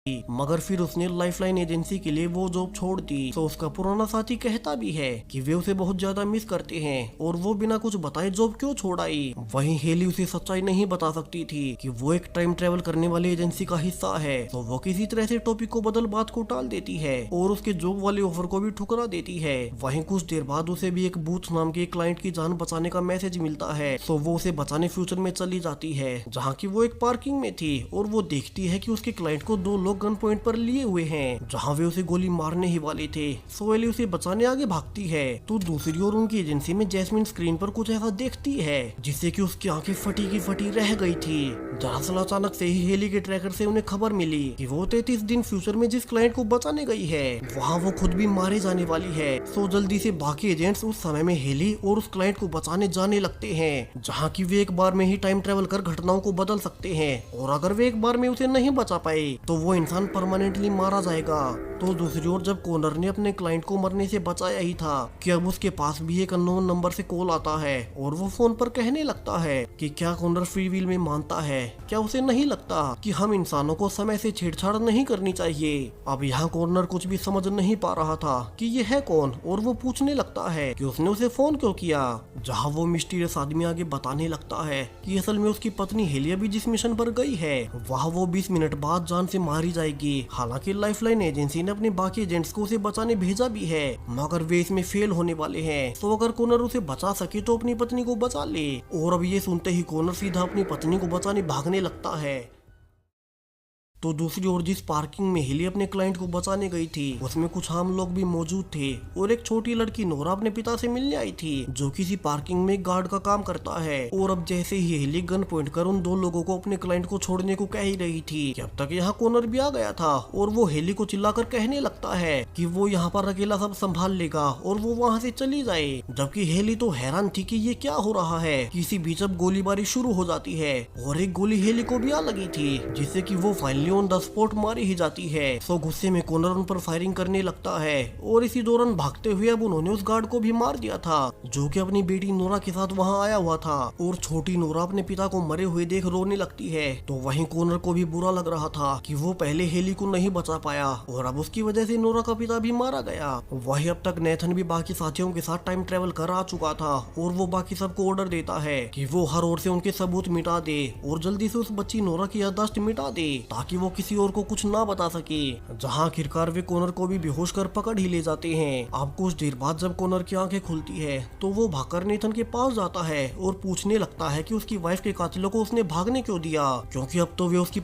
मगर फिर उसने लाइफलाइन एजेंसी के लिए वो जॉब छोड़ दी। तो उसका पुराना साथी कहता भी है कि वे उसे बहुत ज्यादा मिस करते हैं और वो बिना कुछ बताए जॉब क्यों छोड़ आई। वहीं हेली उसे सच्चाई नहीं बता सकती थी कि वो एक टाइम ट्रेवल करने वाली एजेंसी का हिस्सा है। तो वो किसी तरह से टॉपिक को बदल बात को टाल देती है और उसके जॉब वाले ऑफर को भी ठुकरा देती है। वहीं कुछ देर बाद उसे भी एक बूथ नाम के क्लाइंट की जान बचाने का मैसेज मिलता है। तो वो उसे बचाने फ्यूचर में चली जाती है जहाँ की वो एक पार्किंग में थी और वो देखती है कि उसके क्लाइंट को दो लोग गन पॉइंट पर लिए हुए हैं जहाँ वे उसे गोली मारने ही वाले थे। सो एली उसे बचाने आगे भागती है तो दूसरी ओर उनकी एजेंसी में जैस्मिन स्क्रीन पर कुछ ऐसा देखती है जिससे कि उसकी आंखें फटी की फटी रह गई थी। दरअसल अचानक से ही हेली के ट्रैकर से उन्हें खबर मिली कि वो 33 दिन फ्यूचर में जिस क्लाइंट को बचाने गई है वहाँ वो खुद भी मारे जाने वाली है। सो जल्दी से बाकी एजेंट्स उस समय में हेली और उस क्लाइंट को बचाने जाने लगते हैं जहाँ की वे एक बार में ही टाइम ट्रेवल कर घटनाओं को बदल सकते हैं और अगर वे एक बार में उसे नहीं बचा पाए तो वो इंसान परमानेंटली मारा जाएगा। तो दूसरी ओर जब कॉनर ने अपने क्लाइंट को मरने से बचाया ही था कि अब उसके पास भी एक अननोन नंबर से कॉल आता है और वो फोन पर कहने लगता है कि क्या कॉनर फ्री विल में मानता है, क्या उसे नहीं लगता कि हम इंसानों को समय से छेड़छाड़ नहीं करनी चाहिए। अब यहाँ कॉर्नर कुछ भी समझ नहीं पा रहा था कि ये है कौन और वो पूछने लगता है कि उसने उसे फोन क्यों किया। जहाँ वो मिस्टीरियस आदमी आगे बताने लगता है कि असल में उसकी पत्नी हेलिया भी जिस मिशन पर गई है वहाँ वो 20 मिनट बाद जान से मारी जाएगी। हालांकि लाइफलाइन एजेंसी ने अपने बाकी एजेंट्स को उसे बचाने भेजा भी है मगर वे इसमें फेल होने वाले हैं। तो अगर कॉनर उसे बचा सके तो अपनी पत्नी को बचा ले। और अब ये सुनते ही कॉनर सीधा अपनी पत्नी को बचाने भागने लगता है। तो दूसरी ओर जिस पार्किंग में हेली अपने क्लाइंट को बचाने गई थी उसमें कुछ आम लोग भी मौजूद थे और एक छोटी लड़की नोरा अपने पिता से मिलने आई थी जो किसी पार्किंग में गार्ड का काम करता है। और अब जैसे ही हेली गन पॉइंट कर उन दो लोगों को अपने क्लाइंट को छोड़ने को कह ही रही थी कि अब तक यहाँ कॉनर भी आ गया था और वो हेली को चिल्लाकर कहने लगता है कि वो यहाँ पर अकेला सब संभाल लेगा और वो वहाँ से चली जाए। जबकि हेली तो हैरान थी कि ये क्या हो रहा है। किसी बीच अब गोलीबारी शुरू हो जाती है और एक गोली हेली को भी आ लगी थी जिससे कि वो फाइनली ऑन द स्पॉट मारी ही जाती है। सो गुस्से में कॉनर उन पर फायरिंग करने लगता है और इसी दौरान भागते हुए अब उन्होंने उस गार्ड को भी मार दिया था जो कि अपनी बेटी नोरा के साथ वहां आया हुआ था। और छोटी नोरा अपने पिता को मरे हुए देख रोने लगती है। तो वहीं कॉनर को भी बुरा लग रहा था कि वो पहले हेली को नहीं बचा पाया और अब उसकी वजह से नोरा का पिता भी मारा गया। वही अब तक नेथन भी बाकी साथियों के साथ टाइम ट्रेवल कर आ चुका था और वो बाकी सबको ऑर्डर देता है कि वो हर ओर से उनके सबूत मिटा दे और जल्दी से उस बच्ची नोरा की याददाश्त मिटा दे ताकि वो किसी और को कुछ ना बता सके। जहाँ आखिरकार वे कॉनर को भी बेहोश कर पकड़ ही ले जाते हैं। अब कुछ देर बाद जब कॉनर की आंखें खुलती है तो वो भागकर नेथन के पास जाता है और पूछने लगता है कि उसकी वाइफ के कातिलों को उसने भागने क्यों दिया क्योंकि अब तो वे उसकी